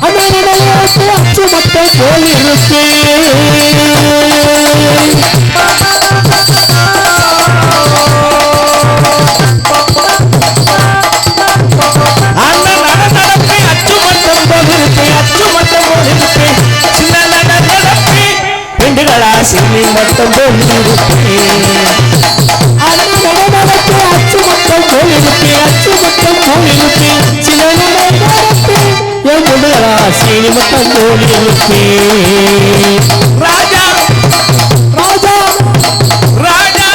அச்சு மட்டும் போல் இருக்கு சின்னி மட்டும் போலிருப்பேன் அச்சு மட்டும் போலிருப்பேன் அச்சு மட்டும் போலிருப்பேன் சின்ன என் முடுகளா சீனி மட்டும் போலிருப்பேன் ராஜா ராஜா ராஜா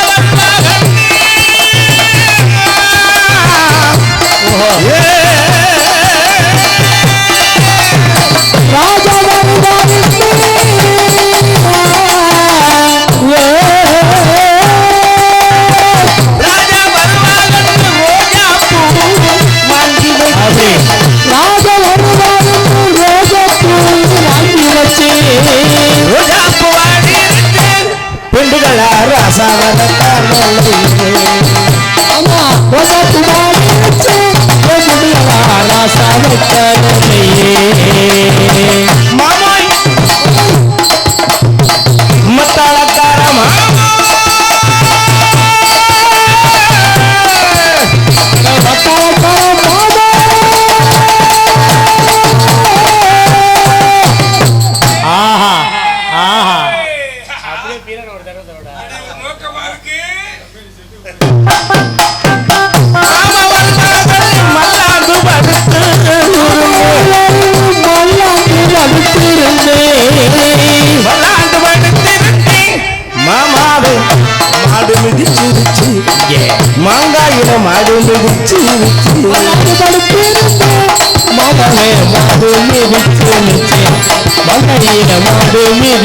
மாங்காயில மாடு மிதிச்சு மாமே மாடு மிதிச்சு மாங்காயில மாடு மிதிச்சு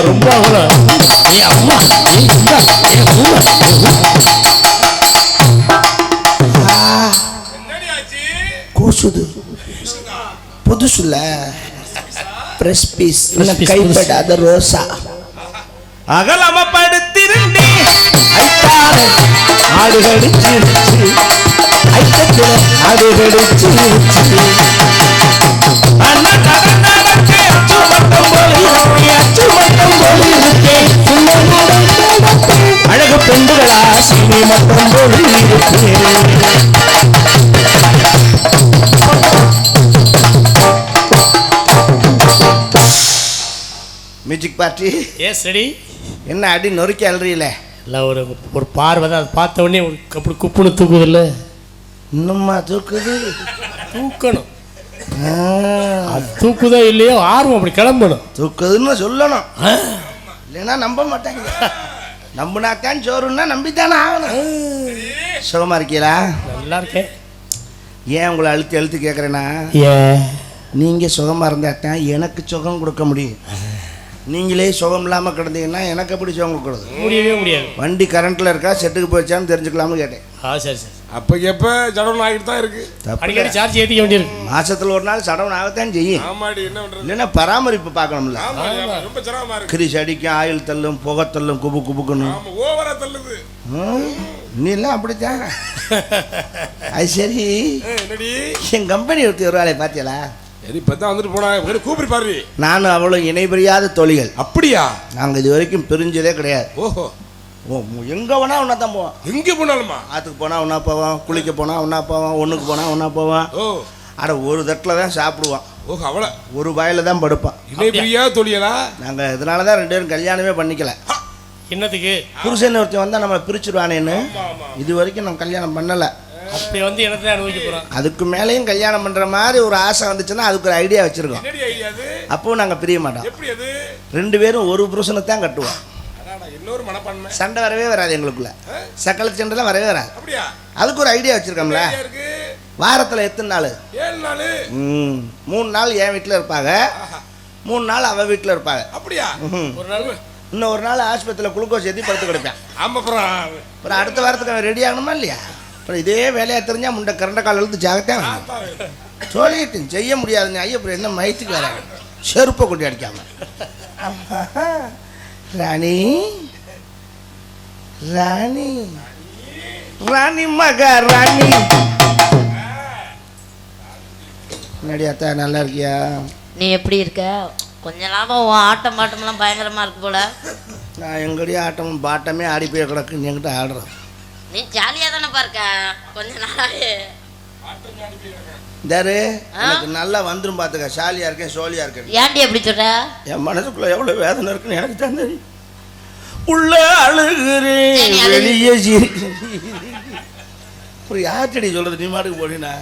ரொம்ப கூசுது புதுசுல பிரஸ் பீஸ் கைப்படாத ரோசா அகலம படுத்திருந்தே ஆடு கடிச்சு ஆடு கடிச்சு அழகு பெண்டுகளா சீனி மட்டும் போல் மியூசிக் பார்ட்டி எஸ் ரெடி என்ன அடி நொறுக்கி அல்றீல இல்லை ஒரு பார்வை தான் அதை பார்த்த உடனே அப்படி குப்புன்னு தூக்குது இல்லை இன்னும்மா தூக்குது தூக்கணும் அது தூக்குதோ இல்லையோ ஆர்வம் அப்படி கிளம்பணும் தூக்குதுன்னு சொல்லணும் இல்லைன்னா நம்ப மாட்டாங்க நம்பினாத்தான் சோறுன்னா நம்பித்தானே ஆகணும் சுகமா இருக்கீங்களா நல்லா இருக்கேன் ஏன் உங்களை அழுத்தி அழுத்தி கேட்குறேன்னா நீங்கள் சுகமாக இருந்தாத்தான் எனக்கு சுகம் கொடுக்க முடியும் நீங்களே சுகம் இல்லாமல் கிடந்தீங்கன்னா எனக்கு எப்படி சுகம் கொடுக்குறது முடியவே முடியாது வண்டி கரண்ட்டில் இருக்கா செட்டுக்கு போயிடுச்சான்னு தெரிஞ்சுக்கலாம்னு கேட்டேன் சரி சரி அப்போ எப்போ சடவுன் ஆகிட்டு தான் இருக்கு அடிக்கடி சார்ஜ் ஏற்றிக்க வேண்டியிருக்கு மாசத்துல ஒரு நாள் சடவுன் ஆகத்தான் செய்யும் இல்லைன்னா பராமரிப்பு பார்க்கணும்ல கிரிஸ் அடிக்கும் ஆயில் தள்ளும் புகை தள்ளும் குபு குபுக்கணும் நீ எல்லாம் அப்படித்தான் அது சரி என் கம்பெனி ஒருத்தி ஒரு வேலையை பார்த்தீங்களா நானும் அவளும் இணைபிரியாத தொழில்கள் அப்படியா நாங்கள் இது வரைக்கும் பிரிஞ்சதே கிடையாது ஓஹோ எங்கே போனா ஒன்றா தான் போவோம் எங்கே போனாலுமா ஆற்றுக்கு போனால் ஒன்றா போவோம் குளிக்க போனால் ஒன்றா போவோம் ஒன்றுக்கு போனால் ஒன்றா போவோம் அட ஒரு தட்டில் தான் சாப்பிடுவோம் ஓஹோ அவளை ஒரு வாயில தான் படுப்பான் இணைபிரியாத தொழிலா நாங்கள் இதனால தான் 2 பேரும் கல்யாணமே பண்ணிக்கல என்னத்துக்கு புருஷன் ஒருத்தன் வந்தால் நம்ம பிரிச்சுடுவானேன்னு இது வரைக்கும் நான் கல்யாணம் பண்ணலை அப்படி வந்து இடத்துல அனுபவிக்க போகிறோம் அதுக்கு மேலேயும் கல்யாணம் பண்ணுற மாதிரி ஒரு ஆசை வந்துச்சுன்னா அதுக்கு ஒரு ஐடியா வச்சுருக்கோம் அப்பவும் நாங்கள் பிரிய மாட்டோம் 2 பேரும் ஒரு புருஷனை தான் கட்டுவோம் சண்டை வரவே வராது எங்களுக்குள்ள சக்கல சண்டைலாம் வரவே வராது அதுக்கு ஒரு ஐடியா வச்சிருக்கோம்ல வாரத்தில் எத்தனை நாள் 3 நாள் என் வீட்டில் இருப்பாங்க 3 நாள் அவ வீட்டில் இருப்பாங்க அப்படியா இன்னும் ஒரு நாள் ஆஸ்பத்திரியில் குளுக்கோஸ் ஏற்றி படுத்து கிடப்பேன். ஆமா அப்புறம் அப்புறம் அடுத்த வாரத்துக்கு அவன் ரெடி ஆகணுமா இல்லையா? அப்புறம் இதே வேலையாக தெரிஞ்சால் முண்டை கரண்ட கால் எழுத்து ஜாகத்தான் சொல்லிட்டு செய்ய முடியாதுங்க. ஐயா அப்புறம் என்ன மயத்துக்கு வர செருப்பை கொண்டு அடிக்காம. ராணி ராணி ராணி மகா ராணி நடியாத்தா நல்லா இருக்கியா? நீ எப்படி இருக்க? கொஞ்ச நாளா உன் ஆட்டம் பாட்டம்லாம் பயங்கரமா இருக்கு போல. நான் எங்கடைய ஆட்டமும் பாட்டமே ஆடி போய் கிடக்கு, என்கிட்ட ஆடுறேன். நீ ஜாலியா தானேப்பா இருக்க கொஞ்ச நாளாவே. தாரு எனக்கு நல்லா வந்துடும் பார்த்துக்க. ஷாலியா இருக்கேன் சோழியா இருக்கேன். ஏன்டி எப்படி சொல்ற? என் மனசுக்குள்ள எவ்வளவு வேதனை இருக்குன்னு எனக்கு தான் தெரியும். உள்ள அழுகிறேன் வெளியே ஒரு யார்டி சொல்றது? நீ மாட்டுக்கு போனீங்கன்னா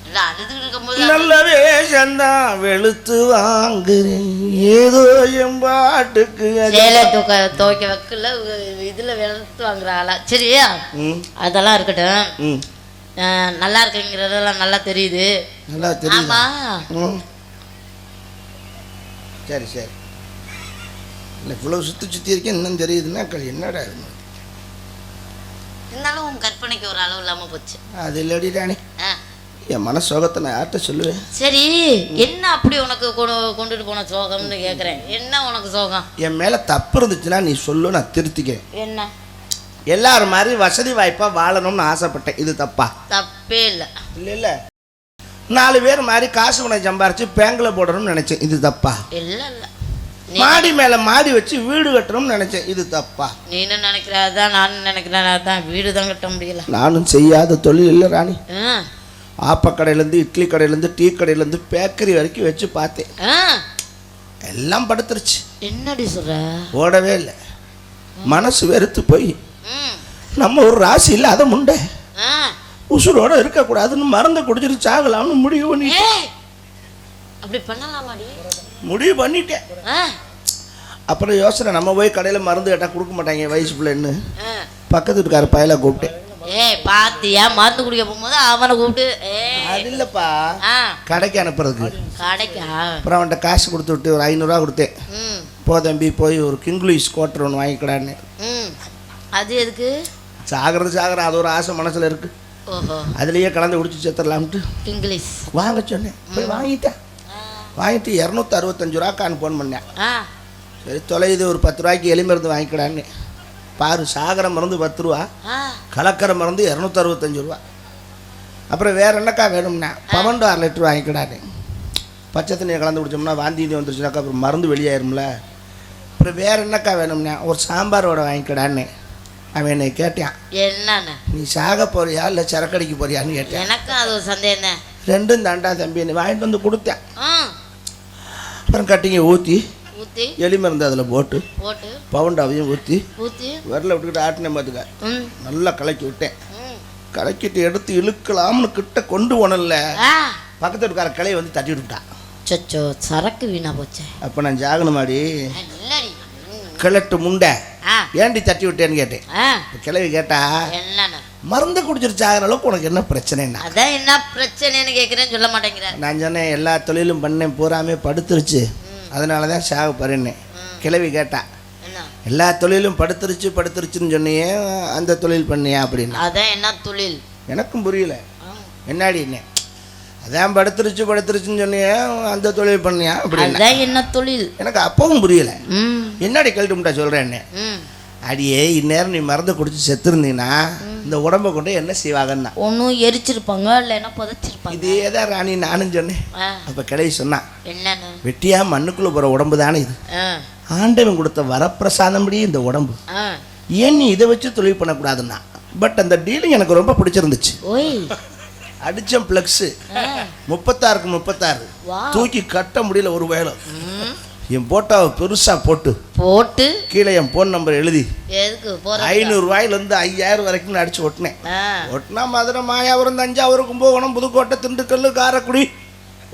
இல்ல அழுதுகிட்டு இருக்கும்போது நல்லவே சந்தா வெளுத்து வாங்குறேன் ஏதோ எம்பாட்டுக்கு சேலை துவைக்க வைக்கல இதுல வெளுத்து வாங்குறாளா? சரியா அதெல்லாம் இருக்கட்டும். நல்லா இருக்குங்கிறதெல்லாம் நல்லா தெரியுது. நல்லா தெரியும். ஆமா சரி சரி. இல்லை இவ்வளவு சுற்றி இருக்கேன் இன்னும் தெரியுதுன்னா என்னடா இருந்தாலும் உன் கற்பனைக்கு ஒரு அளவு இல்லாம போச்சு. அது இல்லடி ராணி, என் மன சோகத்தை நான் யார்கிட்ட சொல்லுவேன்? சரி என்ன அப்படி உனக்கு கொண்டுட்டு போன சோகம்னு கேட்குறேன். என்ன உனக்கு சோகம்? என் மேலே தப்பு இருந்துச்சுன்னா நீ சொல்லு, நான் திருத்திக்கிறேன். என்ன? எல்லாரும் மாதிரி வசதி வாய்ப்பாக வாழணும்னு ஆசைப்பட்டேன். இது தப்பா? தப்பே இல்லை. இல்லை இல்லை 4 பேர் மாதிரி காசு பணம் சம்பாரிச்சு பேங்கில் போடணும்னு நினச்சேன். இது தப்பா? இல்லை இல்லை. மாடி மேலே மாடி வச்சு வீடு கட்டணும்னு நினச்சேன். இது தப்பா? நீனும் நினைக்கிறதான் நானும் நினைக்கிறேன். வீடு தான் கட்ட முடியல. நானும் செய்யாத தொழில் இல்லை ராணி. ஆப்பக்கடையிலேருந்து இட்லி கடையிலேருந்து டீ கடையிலேருந்து பேக்கரி வரைக்கும் வச்சு பார்த்தேன். எல்லாம் படுத்துருச்சு. என்னடி சொல்ற? ஓடவே இல்லை. மனசு வெறுத்து போய் நம்ம ஒரு ராசி இல்லாத முண்டை உசுரோட இருக்கக்கூடாதுன்னு மருந்து குடிச்சிட்டு சாகலாம்னு முடிவு பண்ணிட்டேன். அப்படி பண்ணலாமாடி? முடிவு பண்ணிட்டேன். அப்புறம் யோசனை, நம்ம போய் கடையில் மருந்து கேட்டால் கொடுக்க மாட்டாங்க வயசு பிள்ளைன்னு. பக்கத்து வீட்டுக்கார பயலை கூப்பிட்டேன். பாத்தியா மருந்து குடிக்க போகும்போது அவனை கூப்பிட்டு அது இல்லப்பா கடைக்கு அனுப்புறதுக்கு. கடைக்கா? அப்புறம் அவன்கிட்ட காசு கொடுத்து விட்டு ஒரு 500 ரூபா கொடுத்தேன். போ தம்பி போய் ஒரு கிங்லீஷ் கோட்டர் ஒன்று வாங்கிக்கடான்னு. அது எதுக்கு? சாகிறது அது ஒரு ஆசை மனசில் இருக்கு. அதுலேயே கலந்து குடிச்சு செத்துடலாம்ட்டு இங்கிலீஷ் வாங்க சொன்னேன். போய் வாங்கிட்டேன். வாங்கிட்டு 265 ரூபாக்கான்னு ஃபோன் பண்ணேன். சரி தொலைது ஒரு 10 ரூபாய்க்கு எலி மருந்து வாங்கிக்கடான்னு. பாரு சாகர மருந்து 10 ரூபா, கலக்கிற மருந்து 265 ரூபா. அப்புறம் வேற என்னக்கா வேணும்னா பவன் 1/2 லிட்டர் வாங்கிக்கடான்னு. பச்சை தண்ணியை கலந்து குடிச்சோம்னா வாந்தி வந்துருச்சுனாக்கா அப்புறம் மருந்து வெளியாயிரும்ல. அப்புறம் வேற என்னக்கா வேணும்னா ஒரு சாம்பாரோட வாங்கிக்கடான்னு. அவன் என்னை கேட்டான், என்னன்னு நீ சாக போறியா இல்லை சரக்கடிக்கு போறியான்னு கேட்டேன். எனக்கும் அது ஒரு சந்தேகம். ரெண்டும் தாண்டா தம்பி நீ வாங்கிட்டு வந்து கொடுத்தேன். அப்புறம் கட்டிங்க ஊற்றி எலி மருந்து அதில் போட்டு பவுண்டாவையும் ஊற்றி விரல விட்டுக்கிட்டு ஆட்டினேன். பார்த்துக்க நல்லா கலக்கி விட்டேன். கலக்கிட்டு எடுத்து இழுக்கலாம்னு கிட்ட கொண்டு போனல பக்கத்து வீட்டுக்கார கிளையை வந்து தட்டி விட்டுட்டான். சச்சோ சரக்கு வீணா போச்சு. அப்போ நான் ஜாகனமாடி கிளட்டு முண்டை ஏண்டி தட்டி விட்டேன்னு கேட்டேன். கிளவி கேட்டா மருந்து குடிச்சிருச்சு ஆகிற அளவுக்கு உனக்கு என்ன பிரச்சனைன்னா? அதான் என்ன பிரச்சனைன்னு கேட்குறேன்னு சொல்ல மாட்டேங்கிறேன். நான் சொன்னேன் எல்லா தொழிலும் பண்ணேன் பூராமே படுத்துருச்சு அதனால தான் சாக போறேன்னு. கிளவி கேட்டா எல்லா தொழிலும் படுத்துருச்சுன்னு சொன்னியே அந்த தொழில் பண்ணியா அப்படின்னு. அதான் என்ன தொழில் எனக்கும் புரியல. என்னாடி என்ன அதான் படுத்துருச்சுன்னு சொன்னியே அந்த தொழில் பண்ணியா அப்படின்னு. என்ன தொழில் எனக்கு அப்பவும் புரியல. என்னடி கேள்வி முட்டா சொல்றேன்னு. அடியே இந்நேரம் நீ மருந்து குடிச்சு செத்துருந்தீங்கன்னா இந்த உடம்பை கொண்டு என்ன செய்வாங்கன்னா ஒன்றும் எரிச்சிருப்பாங்க இல்லைன்னா புதைச்சிருப்பாங்க. இதே தான் ராணி நானும் சொன்னேன். அப்போ கிளவி சொன்னான், என்னன்னு வெட்டியா மண்ணுக்குள்ள போகிற உடம்பு தானே இது, ஆண்டவன் கொடுத்த வரப்பிரசாதம்படி இந்த உடம்பு, ஏன் நீ இதை வச்சு தொழில் பண்ணக்கூடாதுன்னா. பட் அந்த டீலிங் எனக்கு ரொம்ப பிடிச்சிருந்துச்சு. அடிச்சம் பிளக்ஸு 36க்கு 36 தூக்கி கட்ட முடியல ஒரு வேலை. என் போட்டாவை பெருசா போட்டு கீழே என் போன் நம்பர் எழுதி 500 ரூபாயிலேருந்து 5000 வரைக்கும் அடிச்சு ஒட்டினேன். ஒட்டினா மதுரை, மாயாவரம், தஞ்சாவூர், கும்பகோணம், புதுக்கோட்டை, திண்டுக்கல், காரைக்குடி,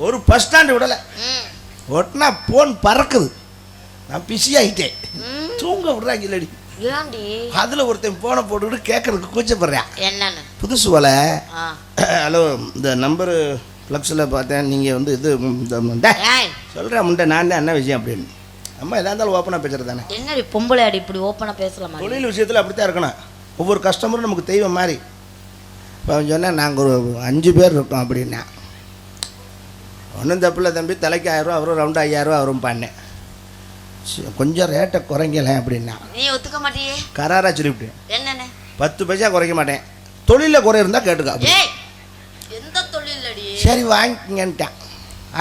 ஒரு பஸ் ஸ்டாண்டு விடலை. ஒட்டினா போன் பறக்குது. நான் பிஸி ஆகிட்டேன். தூங்க விடுறாங்க இல்லடி. அதில் ஒருத்தன் போனை போட்டுக்கிட்டு கேட்கறதுக்கு கூச்சப்படுறேன். என்னன்னு புதுசு போல. ஹலோ இந்த நம்பரு ஃப்ளக்ஸில் பார்த்தேன் நீங்கள் வந்து இது சொல்கிறேன் முண்டை நான் தான் என்ன விஷயம் அப்படின்னு. நம்ம எதா இருந்தாலும் ஓப்பனாக பேசுறது தானே. என்னடி பொம்பளை அடி இப்படி ஓப்பனாக பேசலாமா? தொழில் விஷயத்தில் அப்படி தான் இருக்கணும். ஒவ்வொரு கஸ்டமரும் நமக்கு தெய்வம் மாதிரி. இப்போ அவன் சொன்னால் நாங்கள் ஒரு 5 பேர் இருக்கோம் அப்படின்னா, ஒன்றும் தப்பில்லை தம்பி, தலைக்கு 1000 ரூபா, அவரும் ரவுண்டு 5000 ரூபா அவரும் பண்ணேன், கொஞ்சம் ரேட்டை குறைங்கல அப்படின்னா நீ ஒத்துக்க மாட்டியே? கராராக சொல்லிவிட்டேன். என்னன்னு? 10 பைசா குறைக்க மாட்டேன், தொழிலில் குறை இருந்தால் கேட்டுக்கா. எந்த தொழில் அடி? சரி வாங்கிங்கன்ட்டான்.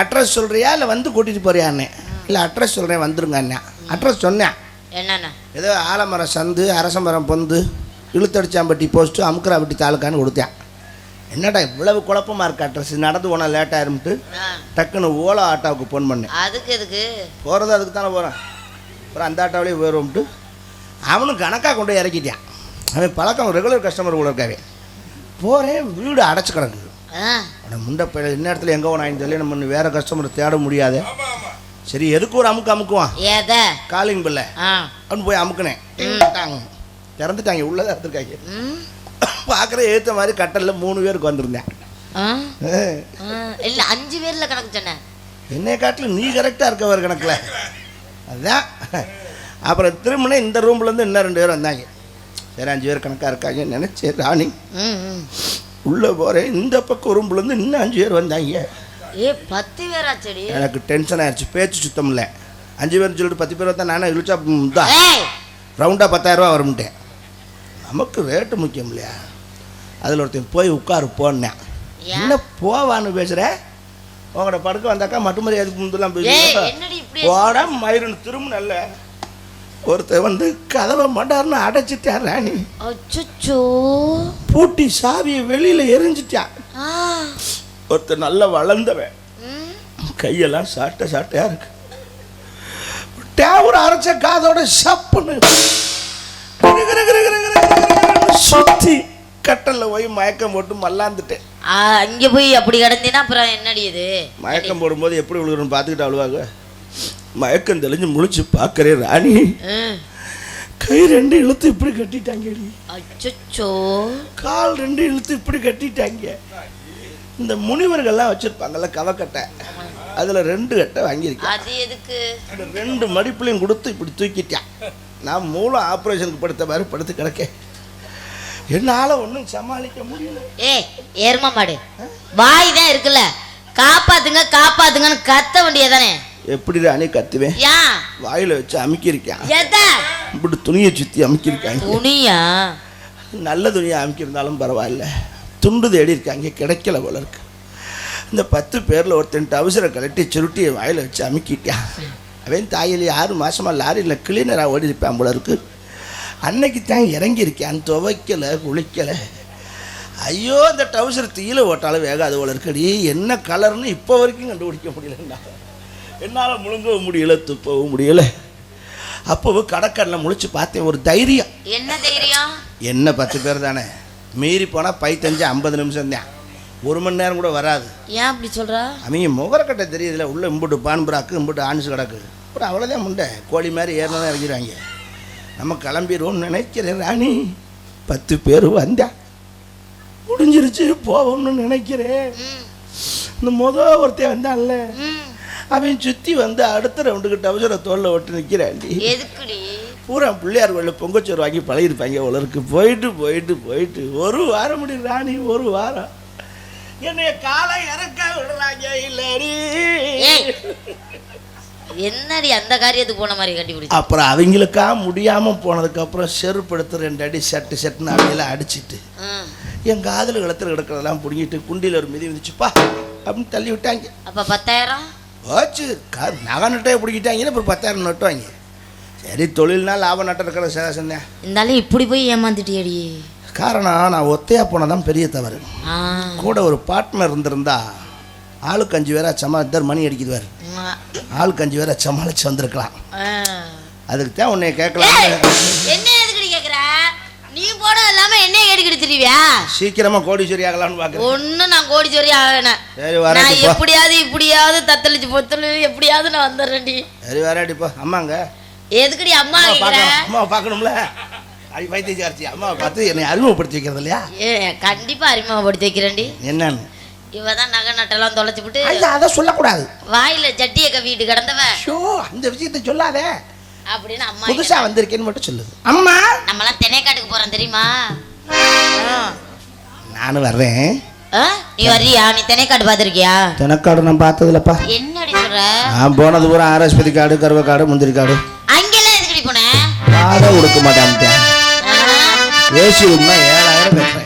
அட்ரஸ் சொல்கிறியா இல்லை வந்து கூட்டிகிட்டு போறியான்னே. இல்லை அட்ரஸ் சொல்கிறேன் வந்துருங்க அண்ணா. அட்ரஸ் சொன்னேன். என்னண்ணா? ஏதோ ஆலமரம் சந்து, அரசமரம் பொந்து, இழுத்தடிச்சாம்பட்டி போஸ்ட்டு, அமுக்கராப்பட்டி தாலுக்கான்னு கொடுத்தேன். என்னடா இவ்வளவு குழப்பமாக இருக்கு அட்ரஸ், நடந்து போனால் லேட்டாக இருந்துட்டு டக்குன்னு ஓலா ஆட்டோவுக்கு ஃபோன் பண்ணேன். அதுக்கு எதுக்கு போகிறது? அதுக்கு தானே போகிறேன். அப்புறம் அந்த ஆட்டோவிலேயே போயிடுவோம்ட்டு அவனும் கணக்காக கொண்டு போய் இறக்கிட்டான். அவன் பழக்கம் ரெகுலர் கஸ்டமர் கூட இருக்காவே. போகிறேன், வீடு அடைச்சி கிடக்குது. முண்டை பையன் இந்த இடத்துல எங்கே போனான்னு சொல்லி நம்ம வேறு கஸ்டமரை தேட முடியாது. சரி எதுக்கு ஒரு அமுக்குவான், காலிங் பில்லை அப்படின்னு போய் அமுக்குனேன். திறந்துட்டாங்க, உள்ளதாக இருந்திருக்காங்க. பார்க்குற ஏற்ற மாதிரி கட்டலில் 3 பேருக்கு வந்திருந்தேன். இல்லை 5 பேரில் கணக்கு சொன்னேன். என்னை காட்டில் நீ கரெக்டாக இருக்கவர் கணக்கில். அதுதான். அப்புறம் திரும்பினே இந்த ரூம்லேருந்து இன்னும் 2 பேர் வந்தாங்க. சரி 5 பேர் கணக்காக இருக்காங்க நினச்சி ராணி உள்ளே போகிறேன். இந்த பக்கம் ரூம்லேருந்து இன்னும் 5 பேர் வந்தாங்க. 10 பேரா? சரி எனக்கு டென்ஷன் ஆயிடுச்சு, பேச்சு சுத்தம் இல்லை. 5 பேர்னு சொல்லிட்டு 10 பேர் வந்தால் நானே இழுச்சா தான் ரவுண்டாக 10,000 ரூபா வரும்ட்டேன். நமக்கு ரேட்டு முக்கியம் இல்லையா? அதில் ஒருத்தன் போய் உட்காரு போனேன். என்ன போவான்னு பேசுகிற, உங்களோட படுக்க வந்தாக்கா மட்டுமதி அதுக்கு முந்தெல்லாம் போட மயிருன்னு திரும்ப நல்ல ஒருத்தர் வந்து கதவை மண்டார்னு அடைச்சிட்டான் ராணி. பூட்டி சாவியை வெளியில் எரிஞ்சிட்டான். ஒருத்தர் நல்ல வளர்ந்தவன், கையெல்லாம் சாட்டையா இருக்கு. டேவூர் அரைச்ச காதோட சப்புன்னு சுத்தி கட்டல்ல போய் மயக்கம் போட்டு மல்லாந்துட்டேன். அங்கே போய் அப்படி கிடந்தீங்கன்னா அப்புறம் என்னடி இது? மயக்கம் போடும்போது எப்படி விழுகிறோன்னு பார்த்துக்கிட்டு அழுவாங்க. மயக்கம் தெளிஞ்சு முழிச்சு பார்க்கறேன் ராணி, கை 2 இழுத்து இப்படி கட்டிட்டாங்க. அச்சோ, கால் 2 இழுத்து இப்படி கட்டிட்டாங்க. இந்த முனிவர்கள்லாம் வச்சிருப்பாங்கல்ல கவக்கட்டை, அதில் 2 கட்டை வாங்கியிருக்கேன். அது எதுக்கு? அந்த 2 மடிப்புலையும் கொடுத்து இப்படி தூக்கிட்டான். நான் மூலம் ஆப்ரேஷனுக்கு படுத்த மாதிரி படுத்து கிடக்கேன். என்னால் ஒன்றும் சமாளிக்க முடியல. ஏர்மா மாடு வாய் தான் இருக்குல்ல, காப்பாத்துங்க காப்பாத்துங்கன்னு கத்த வேண்டியதானே. எப்படி ராணி கத்துவேன்? வாயில வச்சு அமுக்கியிருக்கேன். இப்படி துணியை சுற்றி அமுக்கியிருக்காங்க. துணியா? நல்ல துணியை அமுக்கியிருந்தாலும் பரவாயில்ல, துண்டு தேடி இருக்காங்க, கிடைக்கல போல இருக்கு. இந்த 10 பேரில் ஒருத்தன் டவுசரை கலட்டி சுருட்டியை வாயில் வச்சு அமுக்கிட்டான். அவன் தாயில் 6 மாதமாக லாரியில் கிளீனராக ஓடி இருப்பான் போல இருக்கு. அன்னைக்கு தான் இறங்கியிருக்கேன், துவைக்கலை குளிக்கலை. ஐயோ அந்த டவுசர் தீயில ஓட்டாலும் வேகாது போல இருக்கடி. என்ன கலர்னு இப்போ வரைக்கும் கண்டுபிடிக்க முடியலன்னா, என்னால் முழுங்கவும் முடியல துப்பவும் முடியல. அப்போது கடற்கடலில் முழிச்சு பார்த்தேன். ஒரு தைரியம். என்ன தைரியம்? என்ன 10 பேர் தானே, மீறி போனால் 50 நிமிஷம் தான், 1 மணி நேரம் கூட வராது. ஏன் அப்படி சொல்கிறா? அவங்க முகரக்கட்டை தெரியுதுல, உள்ள இம்புட்டு பான்புறாக்கு இம்புட்டு ஆன்ஸ் கிடக்கு. அப்புறம் அவ்வளோதான் முண்டை கோழி மாதிரி ஏறினதான் இறங்கிடுவாங்க. நம்ம கிளம்பிடுவோம்னு நினைக்கிறேன் ராணி. 10 பேர் வந்தா முடிஞ்சிருச்சு, போவோம்னு நினைக்கிறேன். இந்த ஒருத்தன் வந்தான்ல, அவன் சுற்றி வந்து அடுத்த ரவுண்டுக்கு டவுசரை தோளில் விட்டு நிற்கிறாண்டி. பூரா பிள்ளையார் கோயிலில் பொங்கச்சோறு வாங்கி பழகிருப்பாங்க உலருக்கு. போயிட்டு போயிட்டு போயிட்டு 1 வாரம் முடியும் ராணி, 1 வாரம். என்னைய காலை இறக்க விடுறாங்க இல்லடி. என்னடி அந்த காரியத்துக்கு போன மாதிரி கட்டி பிடிச்சி. அப்புறம் அவங்களுக்கா முடியாமல் போனதுக்கப்புறம் செருப்பு எடுத்து 2 அடி சட்டுன்னு அவையெல்லாம் அடிச்சுட்டு என் காதில் கழுத்தில் கிடக்கிறதெல்லாம் பிடிங்கிட்டு குண்டியில் ஒரு மிதி மிதிச்சுப்பா அப்படின்னு தள்ளி விட்டாங்க. அப்போ 10,000 போச்சு. நகை நட்டையை பிடிக்கிட்டாங்கன்னா அப்புறம் 10,000 நட்டுவாங்க. சரி தொழில்னால் லாபம் நட்ட இருக்கிற சேஷன் தான். இருந்தாலும் இப்படி போய் ஏமாந்துட்டியடி. காரணம் நான் ஒத்தையா போனதான் பெரிய தவறு. கூட ஒரு பார்ட்னர் இருந்திருந்தா ஆளுக்கு 5 பேரா சமாளித்தார், மணி அடிக்குதுவார், ஆளுக்கு 5 பேரா சமாளிச்சு வந்திருக்கலாம். அதுக்கு தான் உன்னை கேட்கலாம். என்ன எதுக்கு கேட்குற? நீ போட இல்லாமல் என்னைய கேட்டுக்கிட்டு தெரியுவியா? சீக்கிரமா கோடீஸ்வரி ஆகலாம்னு பார்க்குறேன். ஒன்றும் நான் கோடீஸ்வரி ஆகணும். சரி வரேன். எப்படியாவது தத்தளிச்சு பொத்தல் எப்படியாவது நான் வந்துடுறேன்டி. சரி வராடிப்பா. அம்மாங்க எதுக்குடி அம்மா அம்மா பார்க்கணும்ல, வைத்தியச்சாரிச்சி அம்மாவை பார்த்து என்னை அறிமுகப்படுத்தி வைக்கிறது இல்லையா? கண்டிப்பாக அறிமுகப்படுத்தி வைக்கிறேன்டி. என்னன்னு இவதான் நகை நட்டெல்லாம் தொலைச்சுப்புட்டு ஐயா அதை சொல்லக்கூடாது. வாயில சட்டியை கவிட்டு கிடந்தவ ஷோ அந்த விஷயத்தை சொல்லாதே. அப்படின்னு அம்மா புதுசா வந்திருக்கேன்னு மட்டும் சொல்லுது. அம்மா நம்மலாம் திணைக்காட்டுக்கு போறோம் தெரியுமா? நானும் வர்றேன். நீ வர்றியா? நீ திணைக்காடு பாத்திருக்கியா? தினக்காடு நான் பார்த்ததில்லப்பா. என்னடி சொல்ற? நான் போனது பூரா ஆர்எஸ்பதி காடு, கருவ காடு, முந்திரி காடு. அங்கெல்லாம் எதுக்கடி போன? காடை கொடுக்க மாட்டேன். ஏசி ரூம்னா 7000 கட்டுறேன்.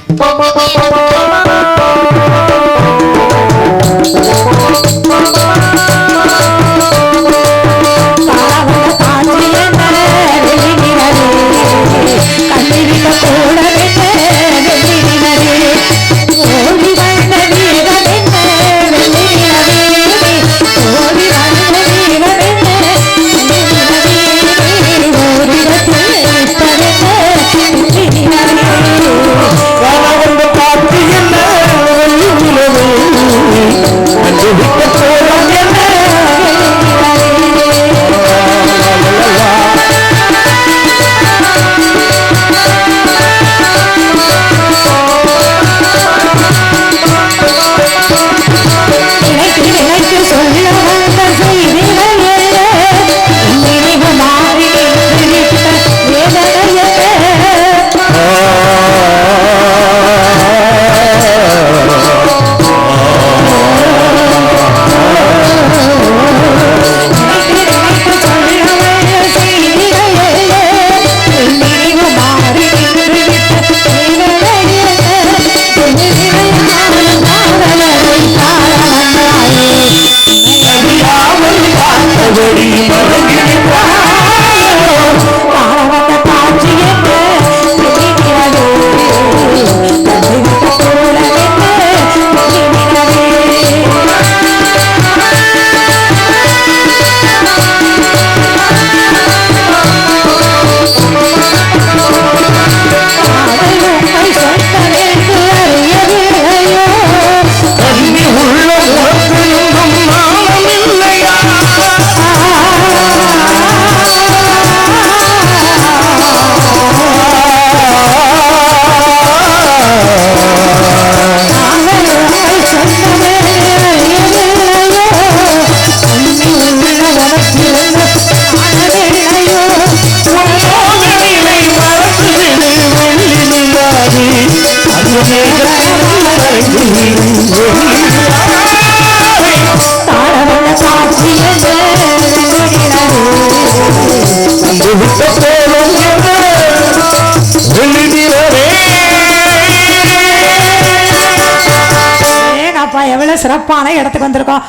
எவ்வளவு சிறப்பான இடத்துக்கு வந்திருக்கோம்.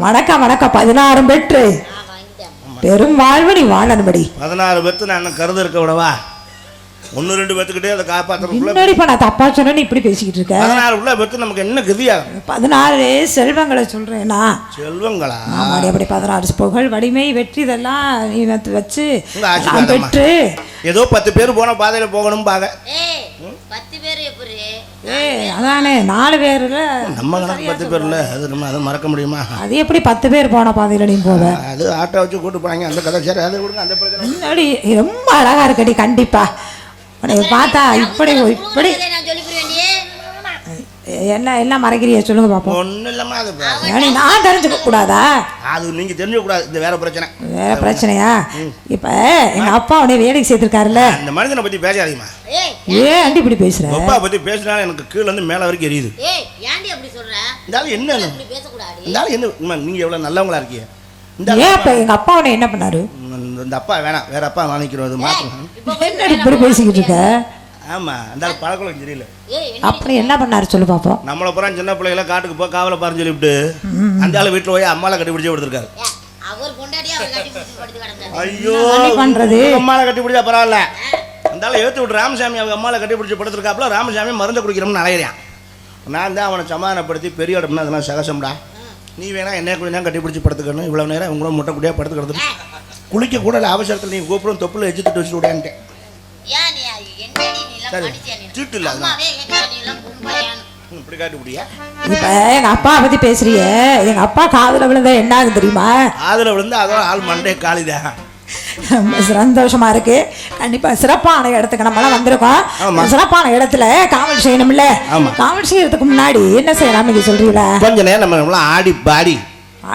வணக்கம் வணக்கம். 16 பெற்று பெரும் வாழ்வடி வாழன்படி 16 பேர்த்து நான் என்ன கருது இருக்க விடவா? 1-2 பேர்த்துக்கிட்டே அதை காப்பாற்றுறதுக்குள்ள முன்னாடி நான் தப்பா சொன்னேன்னு இப்படி பேசிக்கிட்டு இருக்க. 16 உள்ள பேர்த்து நமக்கு என்ன கதியாகும்? 16 செல்வங்களை சொல்றேன்னா செல்வங்களா? ஆமாடி, அப்படி 16 புகழ் வலிமை வெற்றி இதெல்லாம் நீ வச்சு உங்க ஆசீர்வாதம் பெற்று ஏதோ 10 பேர் போன பாதையில போகணும் பாக. 10 பேர் எப்படி? அதானே 4 பேர்ல நம்ம கணக்கு 10 பேர்ல அது நம்ம அதை மறக்க முடியுமா? அது எப்படி 10 பேர் போன பாதையில நீ போவ? அது ஆட்டோ வச்சு கூட்டு போறாங்க. அந்த கதை சரி, அதை விடுங்க. அந்த பிரச்சனை முன்னாடி ரொம்ப அழகா இருக்கடி. கண்டிப்பா உனக்கு பார்த்தா இப்படி இப்படி என்ன எல்லாம் மறைக்கிறிய சொல்லுங்க பாப்போம். ஒன்றும் இல்லைம்மா. அது நான் தெரிஞ்சுக்க கூடாதா? அது நீங்க தெரிஞ்சுக்க கூடாது. இந்த வேற பிரச்சனை. வேற பிரச்சனையா? இப்ப எங்க அப்பா உடனே வேலைக்கு சேர்த்திருக்காருல்ல, இந்த மனிதனை பத்தி பேசாதீமா. ஏன் ஆண்டி இப்படி பேசுற? அப்பா பத்தி பேசினாலும் எனக்கு கீழே இருந்து மேல வரைக்கும் எரியுது. இந்த என்ன என்ன நீங்க எவ்வளவு நல்லவங்களா இருக்கீங்க. ஏன் இப்ப எங்க அப்பா உடனே என்ன பண்ணாரு? இந்த அப்பா வேணாம், வேற அப்பா வாங்கிக்கிறோம். மாற்றணும். என்ன இப்படி பேசிக்கிட்டு இருக்க? ஆமா, அந்த பழக்கம் தெரியல. அப்படி என்ன பண்ணாரு சொல்லு பாப்போம். நம்மள புறம் சின்ன பிள்ளைகளை காட்டுக்கு போய் காவலை பாருன்னு சொல்லிவிட்டு அந்த ஆளு வீட்டுல போய் அம்மாவை கட்டி பிடிச்சே கொடுத்துருக்காரு. ஐயோ, பண்றது அம்மாவை கட்டி பிடிச்சா பரவாயில்ல. அந்த ஆளை ஏற்று விட்டு ராமசாமி அவங்க அம்மாவை கட்டி பிடிச்சி படுத்துருக்காப்புல. ராமசாமி மருந்து குடிக்கிறோம்னு அலையிறான். நான் தான் அவனை சமாதானப்படுத்தி பெரிய இடம்னா அதெல்லாம் சகசம்டா, நீ வேணா என்ன கொஞ்சம் நேரம் கட்டி பிடிச்சி படுத்துக்கணும், இவ்வளவு நேரம் உங்களோட முட்டை குடியா படுத்துக்கிறது, குளிக்க கூட இல்லை அவசரத்தில் நீ கோப்புறம் தொப்புல எச்சு திட்டு வச்சுட்டு விடான்ட்டேன். சீட்டு இல்லை இப்படி காட்டி முடியா? இப்ப எங்க அப்பா பத்தி பேசுறிய, எங்க அப்பா காதுல விழுந்தா என்ன ஆகும் தெரியுமா? காதுல விழுந்தா அதோட ஆள் மண்டே காலிதான். ரொம்ப சந்தோஷமா இருக்கு. கண்டிப்பா சிறப்பான இடத்துக்கு நம்மளாம் வந்திருக்கோம். ஆமா. சிறப்பான இடத்துல காவல் செய்யணும்ல. ஆமா. காவல் செய்யறதுக்கு முன்னாடி என்ன செய்யலாம் நீங்க சொல்றீங்களா? கொஞ்ச நேரம் நம்ம ஆடி பாடி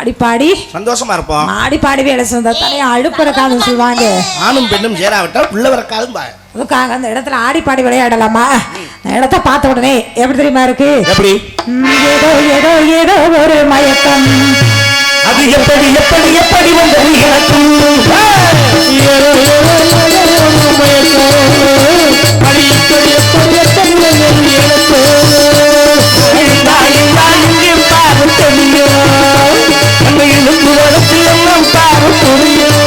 ஆடி பாடி சந்தோஷமா இருப்போம். ஆடி பாடி வேலை செஞ்சா தனியா அழுப்புறக்காதுன்னு சொல்லுவாங்க. ஆணும் பெண்ணும் சேராவிட்டால் புள்ள வரக்காதும் பா. அதுக்காக அந்த இடத்துல ஆடி பாடி விளையாடலாமா? அந்த இடத்த பார்த்த உடனே எப்படி தெரியுமா இருக்கு? எப்படி? ஏதோ ஏதோ ஏதோ ஒரு மயக்கம். அது எப்படி எப்படி எப்படி வந்தது எனக்கும்? ஏதோ ஏதோ ஏதோ ஒரு மயக்கம். அது எப்படி எப்படி எப்படி வந்தது எனக்கும்? இங்கே பாரு தெரியும். நம்ம இழுப்பு வரத்தில் எல்லாம் பாரு புரியும்.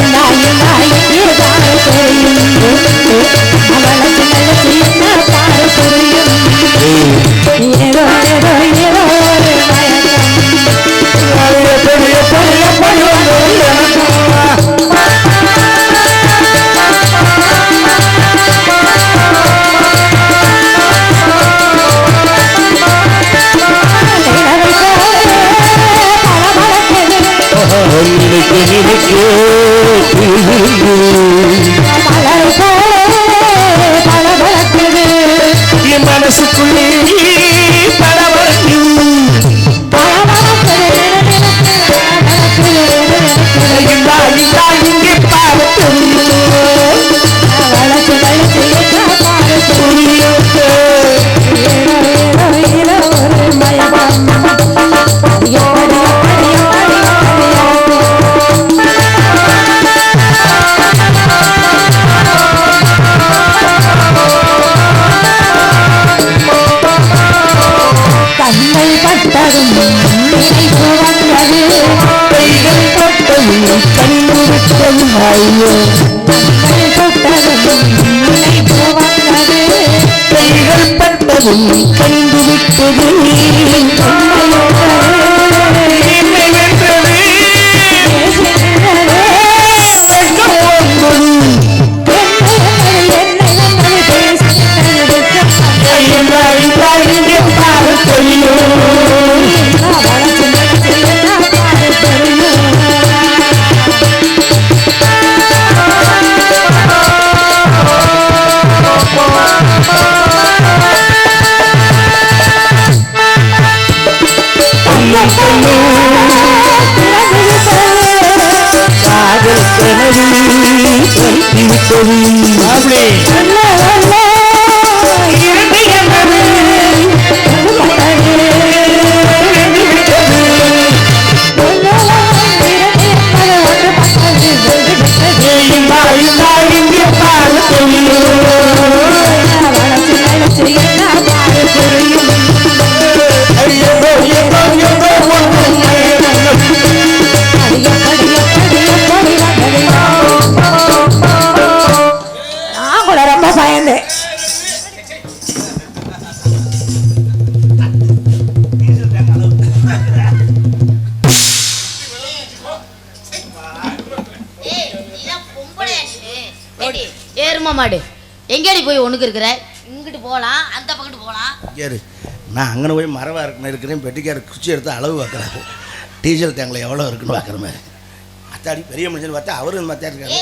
ஏதோ ஏதோ ஏதோ ஒரு மயக்கம். அது எப்படி எப்படி எப்படி வந்தது எனக்கும்? என் மனசுக்குள்ளே படபடக்கும். இங்கே பாரு கண்ணை பட்டதும் நினைப்பு வந்தது. கைகள் பட்டதும் கண்ணு விட்டதும் ஐயோ. கண்ணை பட்டதும் நினைப்பு வந்தது. கைகள் பட்டதும் கண்டு விட்டது. என்னை வென்றது வெட்கம் வந்தது. இங்கே பாரு தெரியும். காதல் கனவு விட்டது. அப்படி இங்கே பாரு தெரியும். நான் கூட ரொம்ப பயந்தேன். ஏறுமா மாடு எங்கடி போய் ஒண்ணுக்கு இருக்கிற? இங்கிட்டு போலாம், அந்த பக்கத்து போலாம். யாரு நான் அங்கே போய் மரவா இருக்குன்னு இருக்கிறேன். பெட்டிக்கார குச்சி எடுத்து அளவு பார்க்குறாரு. டீசல் டேங்கில் எவ்வளோ இருக்குன்னு பார்க்குற மாதிரி. அத்தாடி பெரிய மனுஷன் பார்த்தா அவரும் மத்தியா இருக்காரு.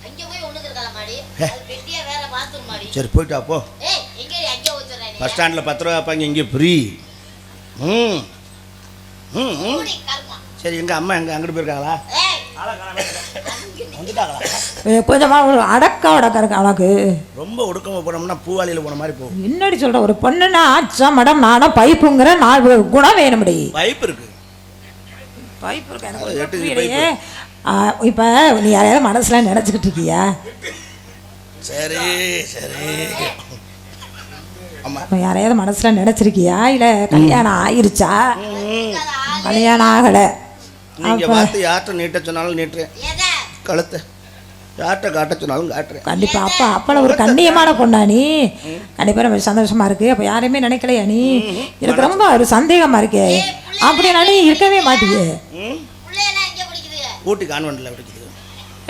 அங்க போய் ஒண்ணுக்கு இருக்கல மாடி. அது பெட்டியா வேற பாத்ரூம் மாடி. சரி போயிட்டா போ. எங்கடி அங்க வச்சிரறே நீ? பஸ் ஸ்டாண்டில் 10 ரூபா வைப்பாங்க, இங்கே ஃப்ரீ. ம் ம் ம். சரி எங்கள் அம்மா எங்கே அங்கிட்டு போயிருக்காங்களா? வந்துட்டாங்களா? கொஞ்சமா ஒரு அடக்க இருக்கு அவனுக்கு. ரொம்ப ஒடுக்கமாக போனோம்னா பூவாளியில் போன மாதிரி போகும். என்னடி சொல்ற? ஒரு பொண்ணுன்னா ஆச்சா மேடம் நானும் பைப்புங்கிற 4 குணம் வேணும்டி. பைப் இருக்கு. பைப் இருக்கு அது எனக்கு எட்டு புரியலையே. இப்போ நீ யாரையாவது மனசுல நினச்சிக்கிட்டு இருக்கியா? சரி சரி. ஆமாம். இப்போ யாரையாவது மனசுல நினச்சிருக்கியா? இல்லை கல்யாணம் ஆயிருச்சா? கல்யாணம் ஆகலை. நீங்கள் பார்த்து யார்கிட்ட நீட்ட சொன்னாலும் நீட்டுறேன். கழுத்தை யார்கிட்ட காட்ட சொன்னாலும் காட்டுறேன். கண்டிப்பா அப்பள ஒரு கண்ணியமான பொண்ணா நீ? கண்டிப்பா நம்ம சந்தோஷமா இருக்கு. அப்ப யாரையுமே நினைக்கலையா நீ? எனக்கு ரொம்ப ஒரு சந்தேகமா இருக்கே. அப்படின்னா நீ இருக்கவே மாட்டியே. ஊட்டி கான்வென்ட்ல படிக்குது.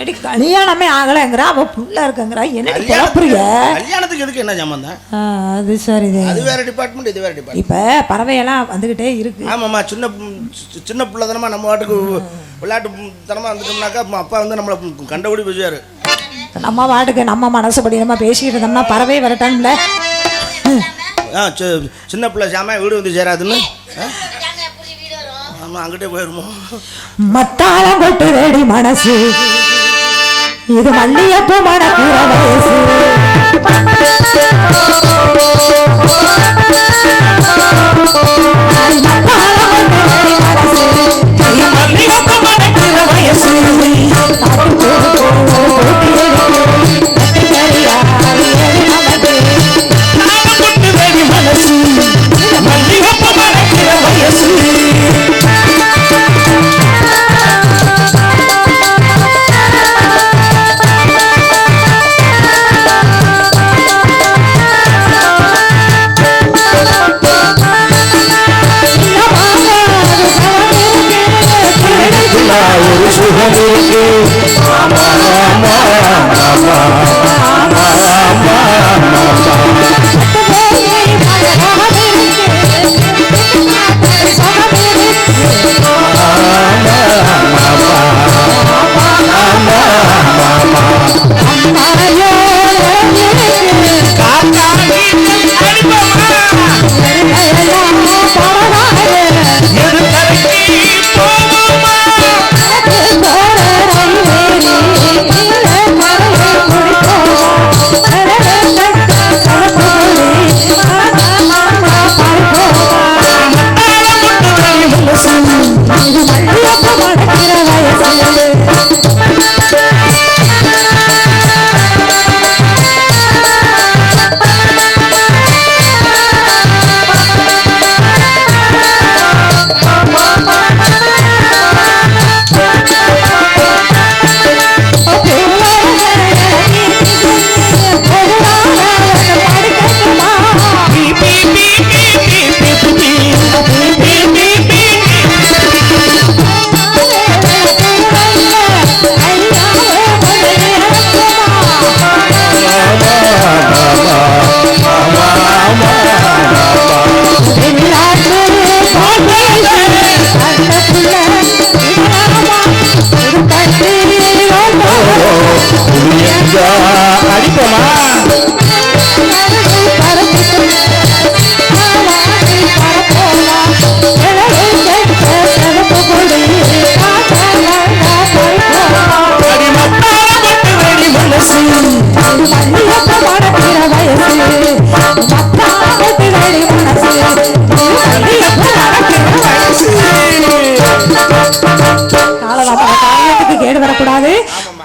எடி கல்யாணமே ஆகலைங்கிறா அவ புள்ள இருக்குங்கிறா என்ன குழப்புறீங்க? கல்யாணத்துக்கு எதுக்கு என்ன சம்பந்தம்? அது சரி. அது வேற டிபார்ட்மெண்ட், இது வேற டிபார்ட்மெண்ட். இப்ப பறவையெல்லாம் வந்துகிட்டே இருக்கு. ஆமாம்மா, சின்ன பிள்ளை தானமா நம்ம வாட்டுக்கு விளையாட்டு தனமா வந்துட்டோம்னாக்கா அப்பா வந்து நம்மளை கண்டபடி பேசுவாரு. நம்ம வாட்டுக்கு நம்ம மனசுபடி நம்ம பேசிக்கிட்டு இருந்தோம்னா பறவை வரட்டான்ல. சின்ன பிள்ளை சாம வீடு வந்து சேராதுன்னு ஆமா அங்கிட்டே போயிருமோ. மத்தாளம் கொட்டு ரெடி மனசு இது மல்லியப்ப மணக்கிற வயசு.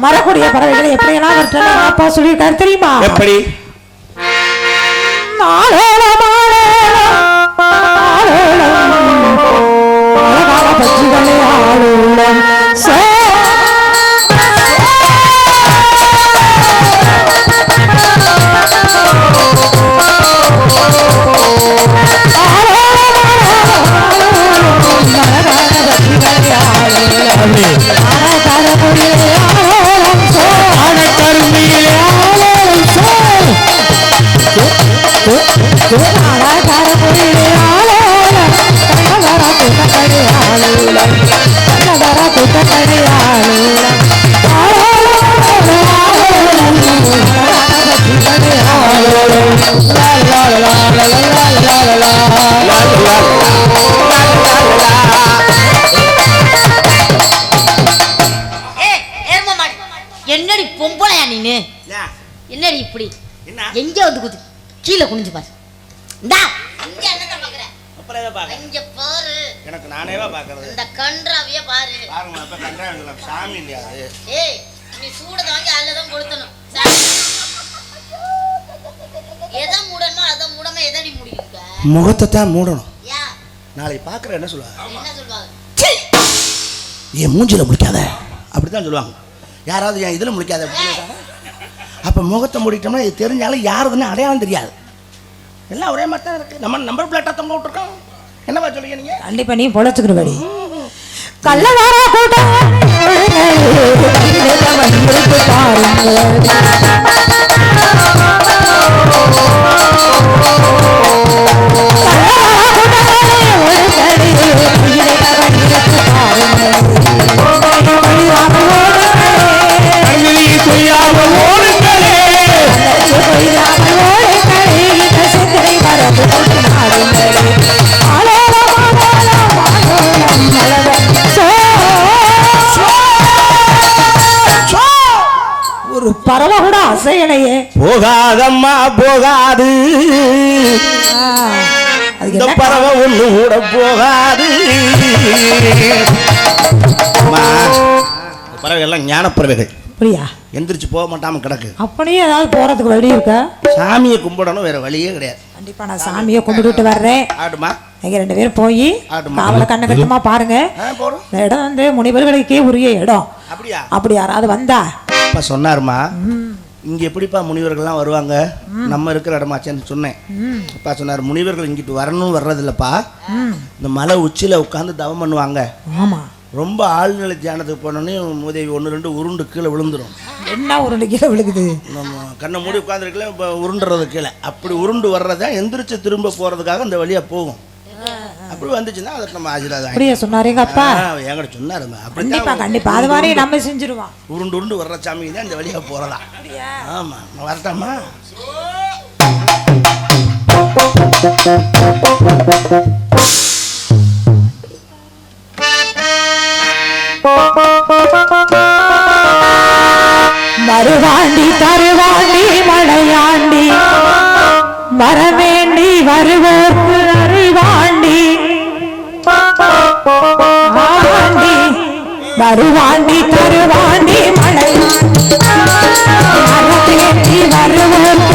வரக்கூடிய பறவைகளை எப்படியெல்லாம் வரட்டணும் அப்பா சொல்லியிருக்காரு தெரியுமா? எப்படி? என்னடி பொம்பளையா நீனு? என்னடி இப்படி எங்க வந்து குதி கீழே குனிஞ்சு பாரு. இந்தா இங்க என்னத பாக்குற? அப்புறம் பாக்க இங்க பாரு. எனக்கு நானேவா பாக்குறது? இந்த கன்றாவிய பாரு. பாருங்க அப்ப கன்றாவில சாமி இல்லையா அது? ஏய் நீ சூட தாங்கி அல்ல தான் கொளுத்தணும். எதை மூடணும் அத மூடாம எதடி முடியுங்க? முகத்தை தான் மூடணும். யா நாளைக்கு பாக்குற என்ன சொல்லுவாங்க? என்ன சொல்வாங்க? ஏன் மூஞ்சில முடிக்காத அப்படிதான் சொல்லுவாங்க. யாராவது ஏன் இதில் முடிக்காத அப்போ முகத்தை மூடிட்டோம்னா இது தெரிஞ்சாலும் யாருதுன்னு அடையாளம் தெரியாது. எல்லாம் ஒரே மாதிரி தான் இருக்குது. நம்ம நம்பர் பிளேட்டாக தொங்க விட்டுருக்கோம். என்னவா சொல்லுங்க நீங்கள்? கண்டிப்பாக நீ பொழைச்சிக்கிறபடி கள்ளவார கூட்டம் வந்திருக்கு பாருங்க. ஒரு பறவை கூட அசையலையே. போகாதம்மா போகாது, இந்த பறவை ஒண்ணு கூட போகாது. பறவை எல்லாம் ஞான பறவைகள். அப்படியா? எந்திரிச்சு போக மாட்டாம கிடக்கு. அப்படியே ஏதாவது போறதுக்கு வழி இருக்கா? சாமியை கும்பிடணும், வேற வழியே கிடையாது. கண்டிப்பா நான் சாமியை கும்பிட்டுட்டு வர்றேன். ஆடுமா? நீங்க 2 பேரும் போய் காவல கண்ண கட்டமா பாருங்க. இந்த இடம் வந்து முனிவர்களுக்கே உரிய இடம். அப்படியா? அப்படி யாராவது வந்தா அப்பா சொன்னாருமா, இங்க எப்படிப்பா முனிவர்கள்லாம் வருவாங்க, நம்ம இருக்கிற இடமாச்சேன்னு சொன்னேன். அப்பா சொன்னார், முனிவர்கள் இங்கிட்டு வரணும் வர்றதில்லப்பா, இந்த மலை உச்சியில உட்காந்து தவம் பண்ணுவாங்க. ஆமா, ரொம்ப ஆழ்நிலை தியானத்துக்கு போனோன்னே உதவி 1-2 உருண்டு கீழே விழுந்துடும். என்ன உருண்டு கீழே விழுகுது? நம்ம கண்ணை மூடி உட்காந்துருக்கல, இப்போ உருண்டுறது கீழே. அப்படி உருண்டு வர்றதா எந்திரிச்சு திரும்ப போறதுக்காக இந்த வழியா போகும். அப்படி வந்துச்சுன்னா அதை நம்ம ஆசீர்வாதம். அப்படியே சொன்னாரு எங்க அப்பா. என்கிட்ட சொன்னாருமா. கண்டிப்பா கண்டிப்பா அது மாதிரி நம்ம செஞ்சிருவோம். உருண்டு உருண்டு வர்ற சாமி தான் இந்த வழியா போறதா. ஆமா, நான் வரட்டாமா? மறுவாண்டி தருவாண்டி மலையாண்டி வரவேண்டி வருவோர்க்கு அருள்வாண்டி ஆண்டி வருவாண்டி தருவாண்டி மலையாண்டி வரவேண்டி வருவோர்க்கு